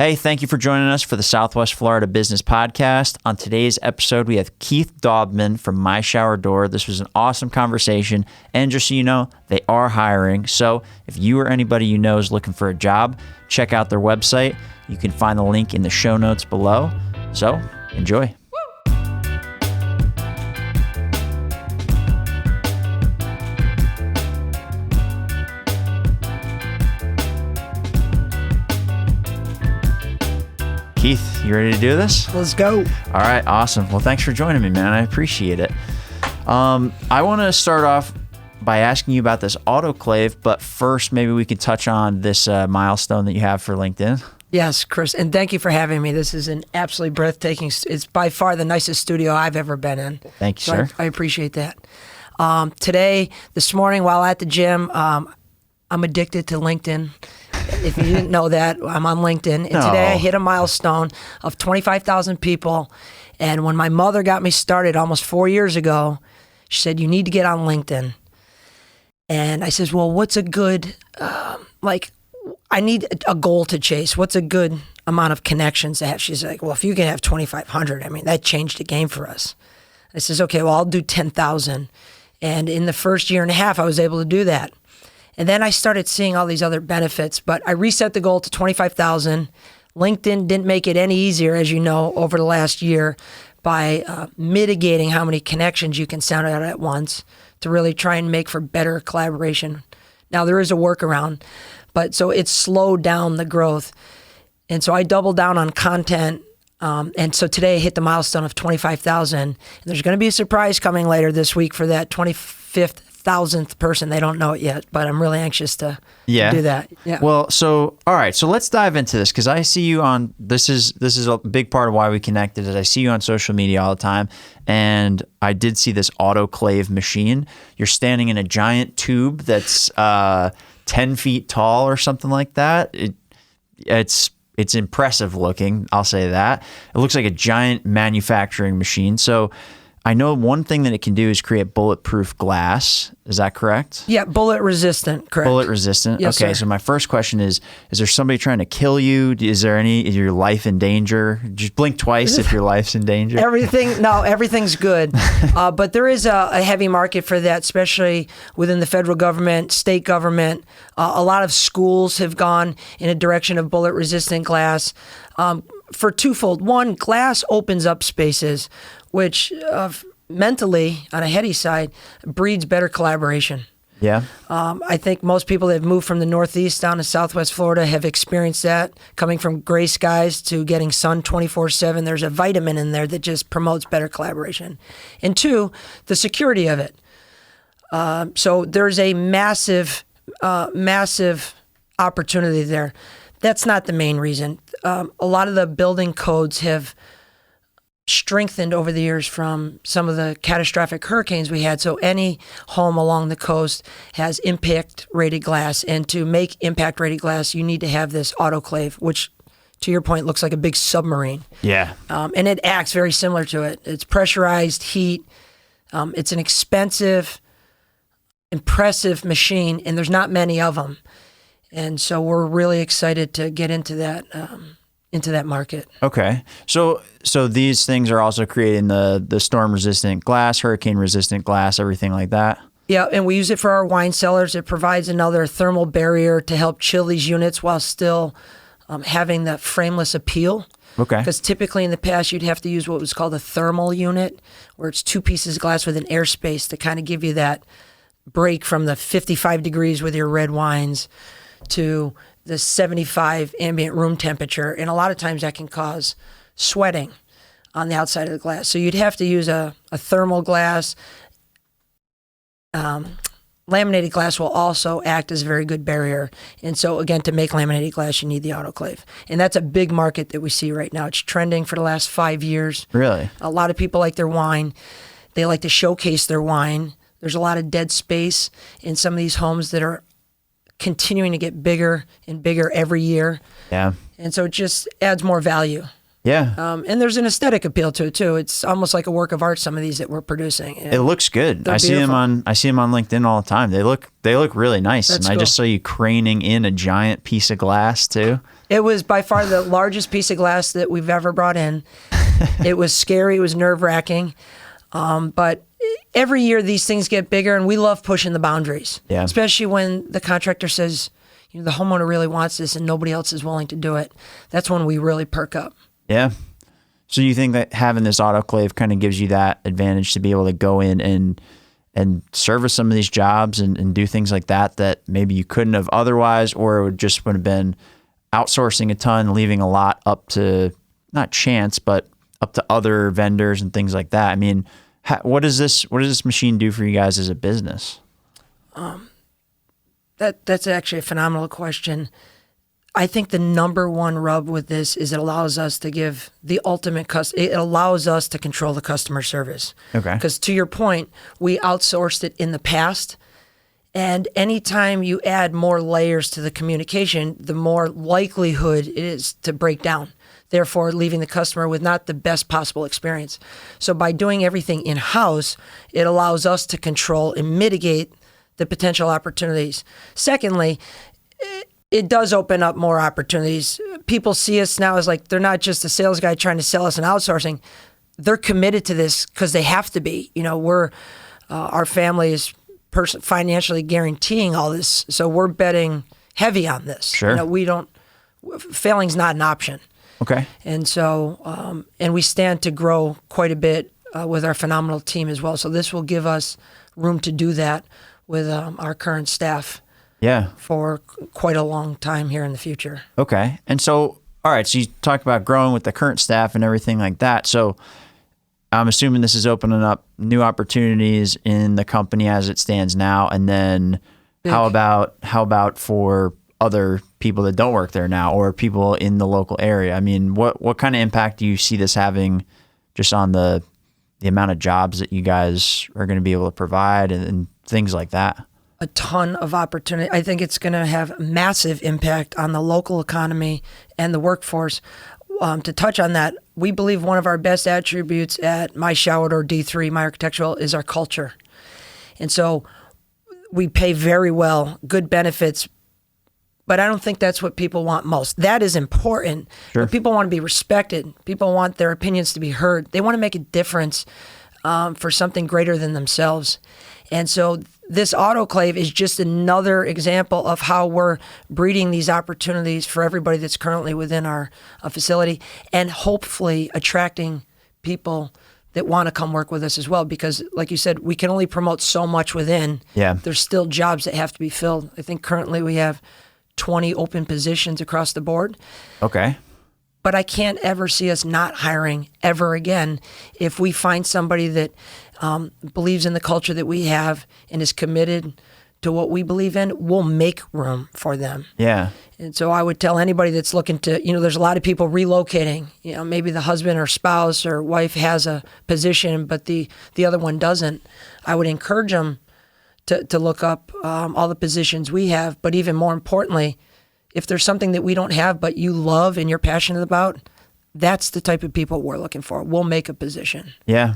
Hey, thank you for joining us for the Southwest Florida Business Podcast. On today's episode, we have Keith Daubmann from My Shower Door. This was an awesome conversation. And just so you know, they are hiring. So if you or anybody you know is looking for a job, check out their website. You can find the link in the show notes below. So enjoy. Keith, you ready to do this? Let's go. All right, awesome. Well, thanks for joining me, man. I appreciate it. I want to start off by asking you about this autoclave, but first, maybe we could touch on this milestone that you have for LinkedIn. Yes, Chris, and thank you for having me. This is an absolutely breathtaking. It's by far the nicest studio I've ever been in. Thank you, sir. I appreciate that. This morning, while at the gym, I'm addicted to LinkedIn. If you didn't know that, I'm on LinkedIn. And today I hit a milestone of 25,000 people. And when my mother got me started almost 4 years ago, she said, you need to get on LinkedIn. And I says, well, what's a good, I need a goal to chase. What's a good amount of connections to have? She's like, well, if you can have 2,500, I mean, that changed the game for us. I says, okay, well, I'll do 10,000. And in the first year and a half, I was able to do that. And then I started seeing all these other benefits, but I reset the goal to 25,000. LinkedIn didn't make it any easier, as you know, over the last year by mitigating how many connections you can sound out at once to really try and make for better collaboration. Now, there is a workaround, but so it slowed down the growth. And so I doubled down on content. And so today I hit the milestone of 25,000. And there's going to be a surprise coming later this week for that 25,000th person. They don't know it yet, but I'm really anxious to do that. Yeah. Well, all right. So let's dive into this because I see you on, this is a big part of why we connected is I see you on social media all the time. And I did see this autoclave machine. You're standing in a giant tube that's 10 feet tall or something like that. It's impressive looking, I'll say that. It looks like a giant manufacturing machine. So I know one thing that it can do is create bulletproof glass. Is that correct? Yeah, bullet resistant, correct. Bullet resistant? Yes, okay, sir. So my first question is there somebody trying to kill you? Is your life in danger? Just blink twice if your life's in danger. Everything's good. But there is a heavy market for that, especially within the federal government, state government. A lot of schools have gone in a direction of bullet resistant glass for twofold. One, glass opens up spaces, which mentally, on a heady side, breeds better collaboration. Yeah. I think most people that have moved from the Northeast down to Southwest Florida have experienced that, coming from gray skies to getting sun 24/7. There's a vitamin in there that just promotes better collaboration. And two, the security of it. So there's a massive opportunity there. That's not the main reason. A lot of the building codes have strengthened over the years from some of the catastrophic hurricanes we had. So any home along the coast has impact rated glass. And to make impact rated glass, you need to have this autoclave, which to your point looks like a big submarine. Yeah. And it acts very similar to it. It's pressurized heat. It's an expensive, impressive machine, and there's not many of them. And so we're really excited to get into that market. Okay. So these things are also creating the storm-resistant glass, hurricane-resistant glass, everything like that? Yeah, and we use it for our wine cellars. It provides another thermal barrier to help chill these units while still having the frameless appeal. Okay. Because typically in the past, you'd have to use what was called a thermal unit, where it's two pieces of glass with an airspace to kind of give you that break from the 55 degrees with your red wines to the 75 ambient room temperature. And a lot of times that can cause sweating on the outside of the glass. So you'd have to use a thermal glass. Laminated glass will also act as a very good barrier. And so again, to make laminated glass, you need the autoclave. And that's a big market that we see right now. It's trending for the last 5 years. Really? A lot of people like their wine. They like to showcase their wine. There's a lot of dead space in some of these homes that are continuing to get bigger and bigger every year. Yeah. And so it just adds more value. Yeah. And there's an aesthetic appeal to it too. It's almost like a work of art, some of these that we're producing. It looks good. I see beautiful. them on LinkedIn all the time. They look really nice. That's and I cool. just saw you craning in a giant piece of glass too. It was by far the largest piece of glass that we've ever brought in. It was scary. It was nerve-wracking. But every year these things get bigger, and we love pushing the boundaries, especially when the contractor says, the homeowner really wants this and nobody else is willing to do it. That's when we really perk up. Yeah. So you think that having this autoclave kind of gives you that advantage to be able to go in and service some of these jobs and do things like that maybe you couldn't have otherwise, or it would have been outsourcing a ton, leaving a lot up to, not chance, but up to other vendors and things like that. I mean, what does this machine do for you guys as a business? That's actually a phenomenal question. I think the number one rub with this is it allows us to give the ultimate it allows us to control the customer service. Okay. Because to your point, we outsourced it in the past, and anytime you add more layers to the communication, the more likelihood it is to break down, therefore leaving the customer with not the best possible experience. So by doing everything in-house, it allows us to control and mitigate the potential opportunities. Secondly, it does open up more opportunities. People see us now as like, they're not just a sales guy trying to sell us an outsourcing. They're committed to this because they have to be. We're our family is financially guaranteeing all this, so we're betting heavy on this. Sure. We don't. Failing's not an option. Okay. And so, and we stand to grow quite a bit with our phenomenal team as well. So this will give us room to do that with our current staff. Yeah. For quite a long time here in the future. Okay. And so, all right, so you talked about growing with the current staff and everything like that. So I'm assuming this is opening up new opportunities in the company as it stands now. And then how about for other people that don't work there now or people in the local area? I mean, what kind of impact do you see this having just on the amount of jobs that you guys are going to be able to provide and things like that? A ton of opportunity. I think it's going to have massive impact on the local economy and the workforce. To touch on that, we believe one of our best attributes at My Shout or D3, My Architectural, is our culture. And so we pay very well, good benefits, but I don't think that's what people want most. That is important. Sure. But people want to be respected. People want their opinions to be heard. They want to make a difference for something greater than themselves. And so this autoclave is just another example of how we're breeding these opportunities for everybody that's currently within our facility, and hopefully attracting people that want to come work with us as well. Because like you said, we can only promote so much within. Yeah. There's still jobs that have to be filled. I think currently we have 20 open positions across the board. Okay. But I can't ever see us not hiring ever again if we find somebody that believes in the culture that we have and is committed to what we believe in. We'll make room for them. Yeah. And so I would tell anybody that's looking to, there's a lot of people relocating. Maybe the husband or spouse or wife has a position, but the other one doesn't. I would encourage them to look up all the positions we have. But even more importantly, if there's something that we don't have but you love and you're passionate about, that's the type of people we're looking for. We'll make a position. Yeah.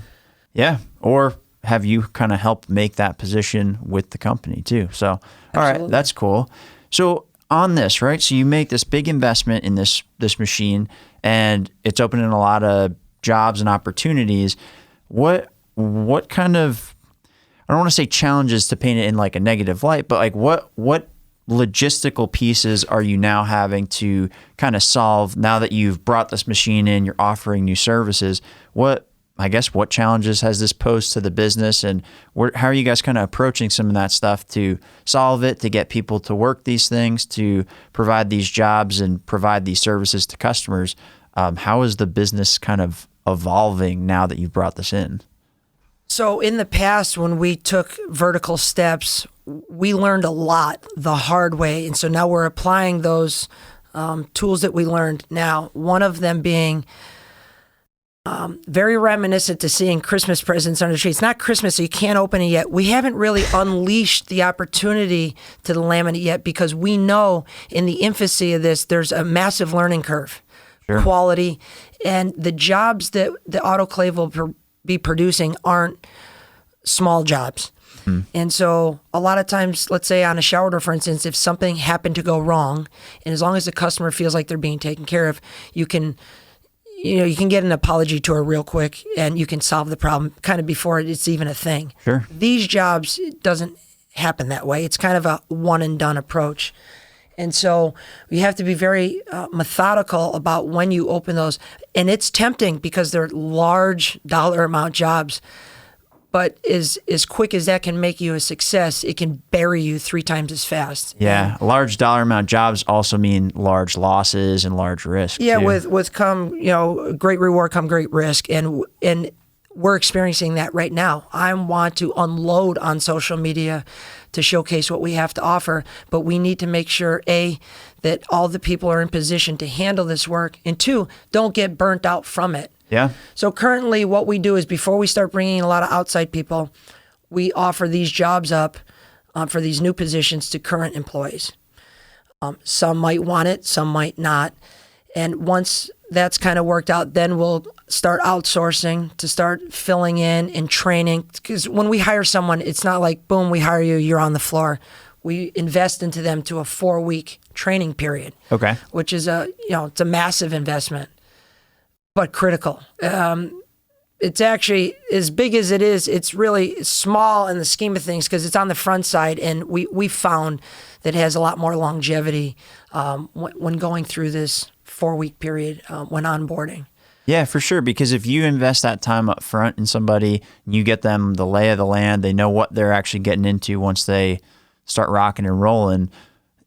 Yeah. Or have you kind of help make that position with the company too. So, all Absolutely. right, that's cool. So on this, right? So you make this big investment in this machine and it's opening a lot of jobs and opportunities. What kind of, I don't want to say challenges to paint it in like a negative light, but like what logistical pieces are you now having to kind of solve now that you've brought this machine in, you're offering new services? What challenges has this posed to the business, and how are you guys kind of approaching some of that stuff to solve it, to get people to work these things, to provide these jobs and provide these services to customers? How is the business kind of evolving now that you've brought this in? So in the past, when we took vertical steps, we learned a lot the hard way. And so now we're applying those tools that we learned now, one of them being very reminiscent to seeing Christmas presents under the tree. It's not Christmas, so you can't open it yet. We haven't really unleashed the opportunity to the laminate yet because we know in the infancy of this, there's a massive learning curve, Sure. quality, and the jobs that the autoclave will be producing aren't small jobs. And so a lot of times, let's say on a shower door, for instance, if something happened to go wrong, and as long as the customer feels like they're being taken care of, you can get an apology tour real quick and you can solve the problem kind of before it's even a thing. Sure. These jobs, it doesn't happen that way. It's kind of a one and done approach. And so you have to be very methodical about when you open those. And it's tempting because they're large dollar amount jobs. But as quick as that can make you a success, it can bury you 3 times as fast. Yeah, large dollar amount jobs also mean large losses and large risk. Yeah, too. with come great reward, come great risk, and we're experiencing that right now. I want to unload on social media to showcase what we have to offer, but we need to make sure that all the people are in position to handle this work, and 2, don't get burnt out from it. Yeah. So currently what we do is before we start bringing in a lot of outside people, we offer these jobs up for these new positions to current employees. Some might want it, some might not. And once that's kind of worked out, then we'll start outsourcing to start filling in and training. Because when we hire someone, it's not like, boom, we hire you, you're on the floor. We invest into them to a 4-week training period. Okay. Which is it's a massive investment. But critical. It's actually, as big as it is, it's really small in the scheme of things because it's on the front side, and we found that it has a lot more longevity when going through this 4-week period when onboarding. Yeah, for sure. Because if you invest that time up front in somebody, you get them the lay of the land, they know what they're actually getting into once they start rocking and rolling.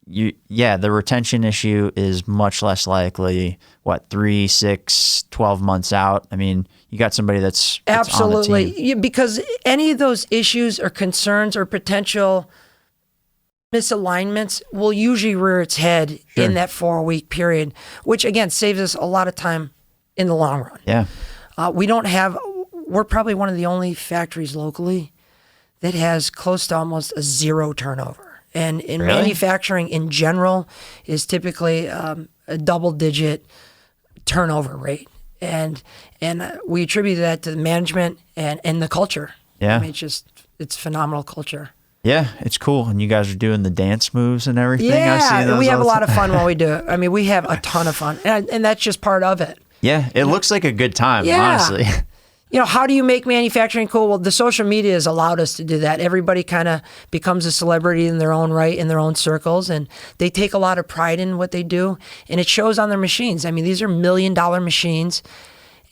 The retention issue is much less likely, 3, 6, 12 months out. I mean, you got somebody that's absolutely on the team. Because any of those issues or concerns or potential misalignments will usually rear its head in that 4-week period, which again saves us a lot of time in the long run. Yeah. We're probably one of the only factories locally that has close to almost a 0 turnover. And in manufacturing in general is typically a double-digit turnover rate, and we attribute that to the management and the culture. Yeah, I mean, it's phenomenal culture. Yeah, it's cool, and you guys are doing the dance moves and everything. Yeah, we have a lot of fun while we do it. I mean, we have a ton of fun, and that's just part of it. Yeah, it looks like a good time, honestly. How do you make manufacturing cool? Well, the social media has allowed us to do that. Everybody kind of becomes a celebrity in their own right, in their own circles, and they take a lot of pride in what they do, and it shows on their machines. I mean, these are $1 million machines,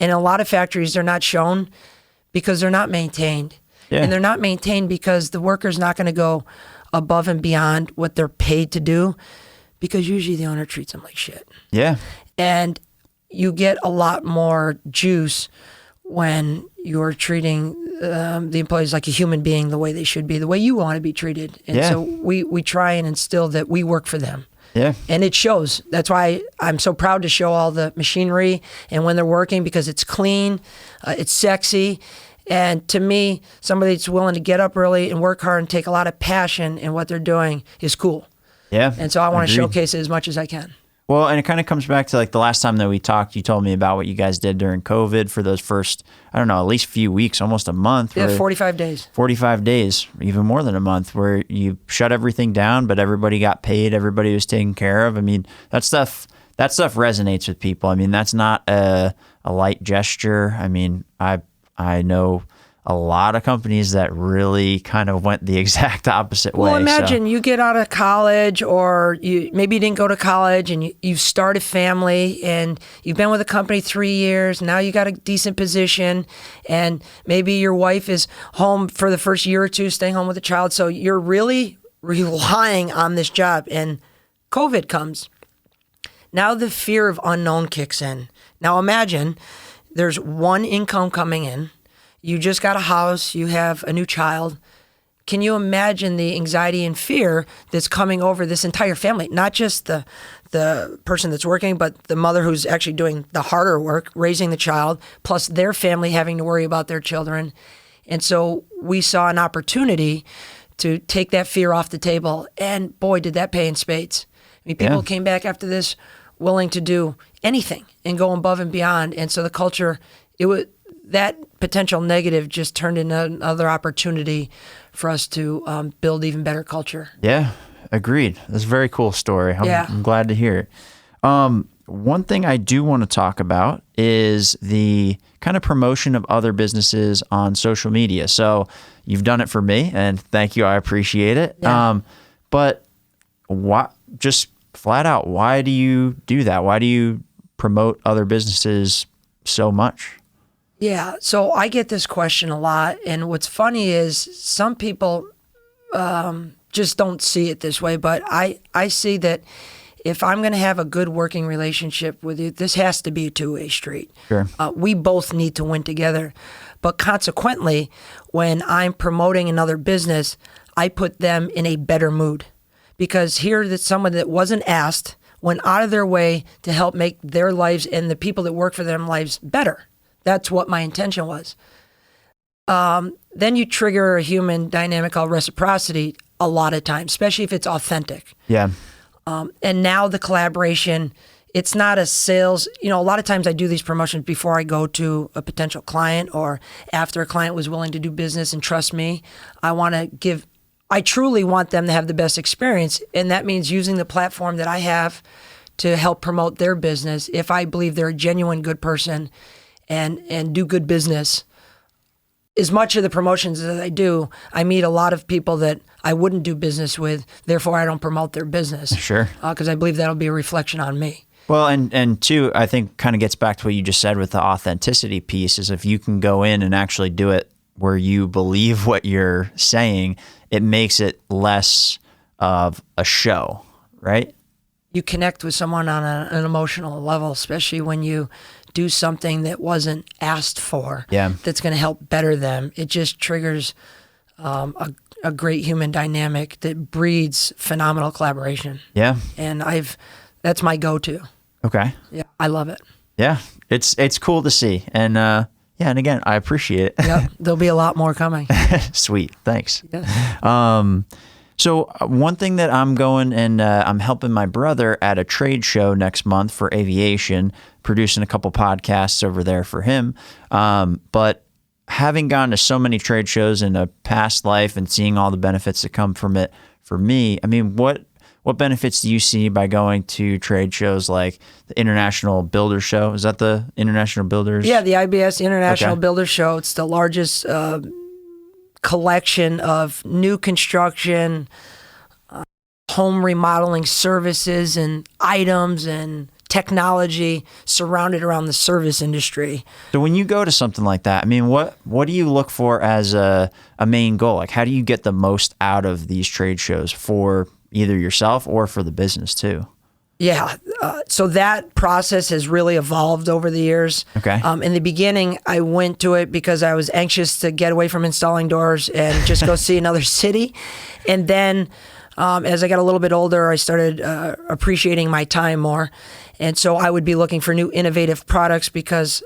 and a lot of factories, they're not shown because they're not maintained. Yeah. And they're not maintained because the worker's not going to go above and beyond what they're paid to do, because usually the owner treats them like shit. Yeah. And you get a lot more juice when you're treating the employees like a human being, the way they should be, the way you want to be treated. And so we try and instill that we work for them. Yeah. And it shows. That's why I'm so proud to show all the machinery and when they're working, because it's clean, it's sexy. And to me, somebody that's willing to get up early and work hard and take a lot of passion in what they're doing is cool. Yeah. And so I want to showcase it as much as I can. Well, and it kind of comes back to like the last time that we talked, you told me about what you guys did during COVID for those first, I don't know, at least few weeks, almost a month. Yeah, 45 days. 45 days, even more than a month, where you shut everything down, but everybody got paid, everybody was taken care of. I mean, that stuff resonates with people. I mean, that's not a light gesture. I mean, I know a lot of companies that really kind of went the exact opposite way. Well, imagine you get out of college, or maybe you didn't go to college, and you start a family, and you've been with a company 3 years. Now you got a decent position, and maybe your wife is home for the first year or two, staying home with a child. So you're really relying on this job, and COVID comes. Now the fear of unknown kicks in. Now imagine there's one income coming in. You just got a house, you have a new child. Can you imagine the anxiety and fear that's coming over this entire family? Not just the person that's working, but the mother who's actually doing the harder work, raising the child, plus their family having to worry about their children. And so we saw an opportunity to take that fear off the table. And boy, did that pay in spades. I mean, people came back after this willing to do anything and go above and beyond. And so the culture, that potential negative just turned into another opportunity for us to build even better culture. Yeah, agreed. That's a very cool story. I'm glad to hear it. One thing I do want to talk about is the kind of promotion of other businesses on social media. So you've done it for me, and thank you. I appreciate it. Yeah. But why, just flat out, why do you do that? Why do you promote other businesses so much? Yeah, so I get this question a lot, and what's funny is some people just don't see it this way, but I see that if I'm going to have a good working relationship with you, this has to be a two-way street. Sure. We both need to win together. But consequently, when I'm promoting another business, I put them in a better mood. Because here that someone that wasn't asked went out of their way to help make their lives and the people that work for them lives better. That's what my intention was. Then you trigger a human dynamic called reciprocity a lot of times, especially if it's authentic. Yeah. And now the collaboration, it's not a sales, a lot of times I do these promotions before I go to a potential client or after a client was willing to do business and trust me. I truly want them to have the best experience. And that means using the platform that I have to help promote their business. If I believe they're a genuine good person and do good business, as much of the promotions that I do, I meet a lot of people that I wouldn't do business with. Therefore, I don't promote their business. Sure. Because I believe that'll be a reflection on me. Well, and two, I think kind of gets back to what you just said with the authenticity piece is if you can go in and actually do it where you believe what you're saying, it makes it less of a show, right? You connect with someone on an emotional level, especially when you do something that wasn't asked for. Yeah. That's going to help better them. It just triggers a great human dynamic that breeds phenomenal collaboration. Yeah. And that's my go-to. Okay. Yeah, I love it. Yeah, it's cool to see. And and again, I appreciate it. Yep, there'll be a lot more coming. Sweet, thanks. Yeah. So one thing that I'm going and I'm helping my brother at a trade show next month for aviation, producing a couple podcasts over there for him. But having gone to so many trade shows in a past life and seeing all the benefits that come from it for me, I mean, what benefits do you see by going to trade shows like the International Builder Show? Is that the International Builders? Yeah, the IBS International Builder Show. It's the largest collection of new construction, home remodeling services and items and technology surrounded around the service industry. So when you go to something like that, I mean, what do you look for as a main goal? Like, how do you get the most out of these trade shows for either yourself or for the business too? Yeah. So that process has really evolved over the years. Okay. In the beginning, I went to it because I was anxious to get away from installing doors and just go see another city. And then as I got a little bit older, I started appreciating my time more. And so I would be looking for new innovative products because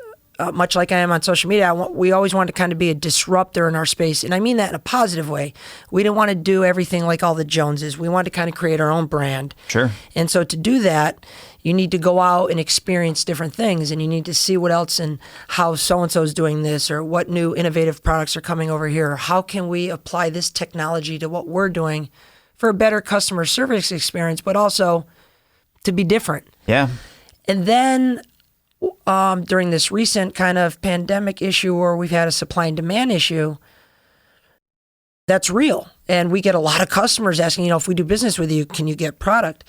much like I am on social media, we always wanted to kind of be a disruptor in our space. And I mean that in a positive way. We didn't want to do everything like all the Joneses. We wanted to kind of create our own brand. Sure. And so to do that, you need to go out and experience different things, and you need to see what else and how so-and-so is doing this, or what new innovative products are coming over here. How can we apply this technology to what we're doing for a better customer service experience, but also to be different. Yeah. And then during this recent kind of pandemic issue where we've had a supply and demand issue, that's real. And we get a lot of customers asking, if we do business with you, can you get product?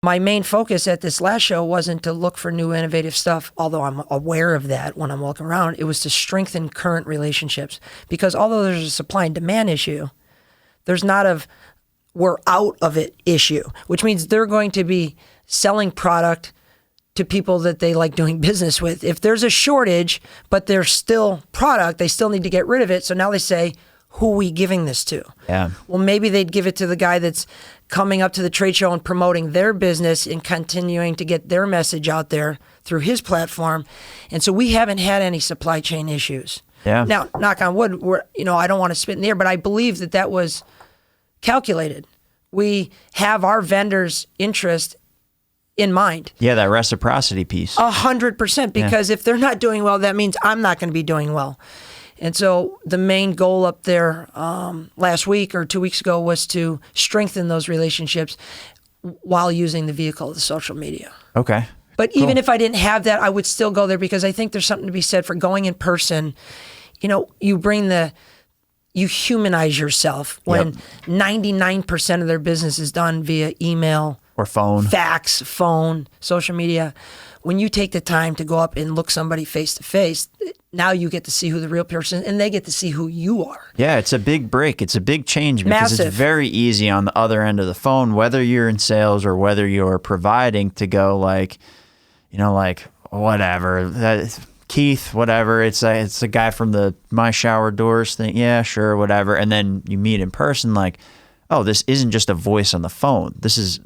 My main focus at this last show wasn't to look for new innovative stuff, although I'm aware of that when I'm walking around. It was to strengthen current relationships. Because although there's a supply and demand issue, there's not a we're out of it issue, which means they're going to be selling product to people that they like doing business with. If there's a shortage, but there's still product, they still need to get rid of it. So now they say, who are we giving this to? Yeah. Well, maybe they'd give it to the guy that's coming up to the trade show and promoting their business and continuing to get their message out there through his platform. And so we haven't had any supply chain issues. Yeah. Now, knock on wood, I don't want to spit in the air, but I believe that was calculated. We have our vendors' interest in mind. Yeah, that reciprocity piece. 100%, because if they're not doing well, that means I'm not going to be doing well. And so the main goal up there last week or 2 weeks ago was to strengthen those relationships while using the vehicle of the social media. Okay. But even if I didn't have that, I would still go there, because I think there's something to be said for going in person. You know, you humanize yourself when 99% of their business is done via email or phone, fax, phone, social media. When you take the time to go up and look somebody face to face, now you get to see who the real person is, and they get to see who you are. Yeah, it's a big break. It's a big change, because Massive. It's very easy on the other end of the phone, whether you're in sales or whether you're providing, to go like, you know, like whatever, Keith, whatever. It's a guy from the My Shower Doors thing. Yeah, sure, whatever. And then you meet in person, like, oh, this isn't just a voice on the phone. This is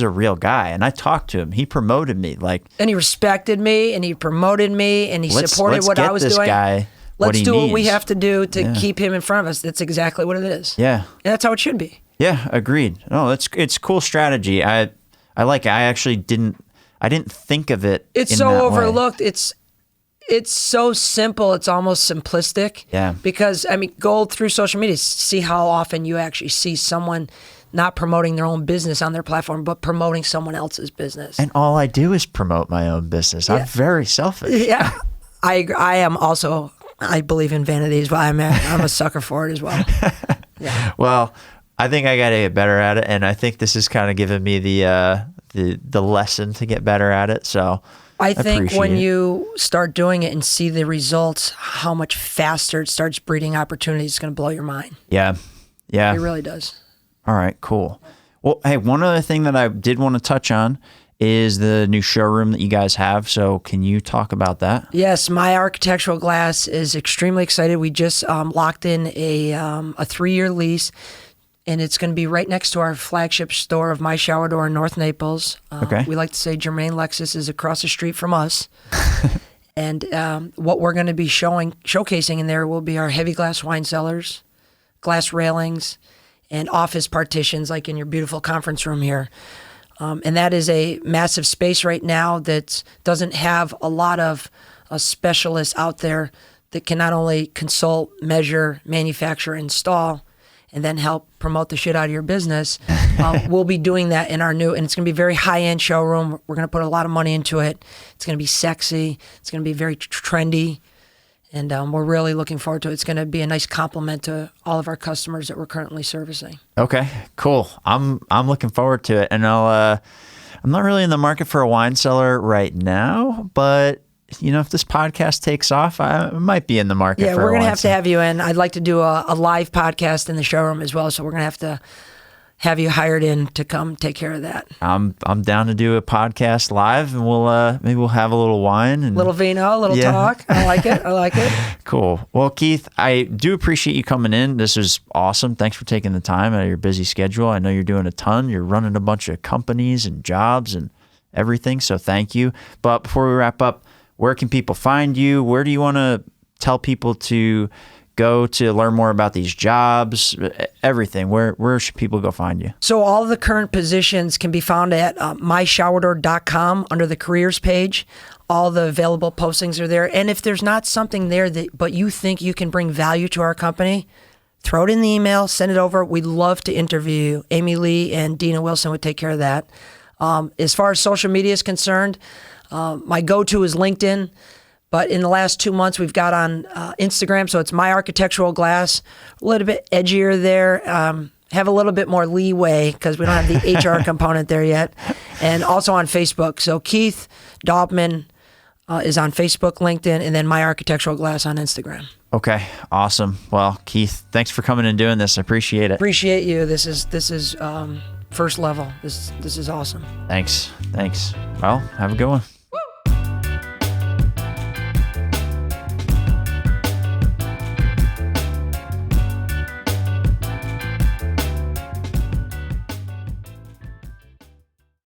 a real guy. And I talked to him. He promoted me. And he respected me, and he promoted me, and he supported what I was doing. Let's do what we have to do to keep him in front of us. That's exactly what it is. Yeah. And that's how it should be. Yeah, agreed. No, it's cool strategy. I like it. I didn't think of it. It's so overlooked. It's so simple. It's almost simplistic. Yeah. Because, I mean, go through social media, see how often you actually see someone not promoting their own business on their platform, but promoting someone else's business. And all I do is promote my own business. I'm very selfish. Yeah. I am also, I believe in vanity as well. I'm a sucker for it as well. Yeah. Well, I think I got to get better at it. And I think this has kind of given me the lesson to get better at it. So I think when you start doing it and see the results, how much faster it starts breeding opportunities, it's going to blow your mind. Yeah. Yeah. It really does. All right, cool. Well, hey, one other thing that I did want to touch on is the new showroom that you guys have. So can you talk about that? Yes, My Architectural Glass is extremely excited. We just locked in a 3-year lease, and it's going to be right next to our flagship store of My Shower Door in North Naples. Okay. We like to say Germain Lexus is across the street from us. And what we're going to be showcasing in there will be our heavy glass wine cellars, glass railings, and office partitions like in your beautiful conference room here. And that is a massive space right now that doesn't have a lot of specialists out there that can not only consult, measure, manufacture, install, and then help promote the shit out of your business. We'll be doing that in our new, and it's going to be a very high-end showroom. We're going to put a lot of money into it. It's going to be sexy. It's going to be very trendy. And we're really looking forward to it. It's going to be a nice compliment to all of our customers that we're currently servicing. Okay, cool. I'm looking forward to it. And I'm not really in the market for a wine cellar right now, but you know, if this podcast takes off, I might be in the market. Yeah, for we're going to have to have you in. I'd like to do a live podcast in the showroom as well. So we're going to have you hired in to come take care of that. I'm down to do a podcast live, and maybe we'll have a little wine and little vino, a little talk. I like it. Cool. Well, Keith, I do appreciate you coming in. This is awesome. Thanks for taking the time out of your busy schedule. I know you're doing a ton. You're running a bunch of companies and jobs and everything. So thank you. But before we wrap up, where can people find you? Where do you want to tell people to go to learn more about these jobs, everything? Where should people go find you? So all of the current positions can be found at myshowerdoor.com under the careers page. All the available postings are there. And if there's not something there but you think you can bring value to our company, throw it in the email, send it over. We'd love to interview you. Amy Lee and Dina Wilson would take care of that. As far as social media is concerned, my go-to is LinkedIn. But in the last 2 months, we've got on Instagram, so it's My Architectural Glass, a little bit edgier there, have a little bit more leeway because we don't have the HR component there yet, and also on Facebook. So Keith Daubmann is on Facebook, LinkedIn, and then My Architectural Glass on Instagram. Okay, awesome. Well, Keith, thanks for coming and doing this. I appreciate it. Appreciate you. This is first level. This is awesome. Thanks. Well, have a good one.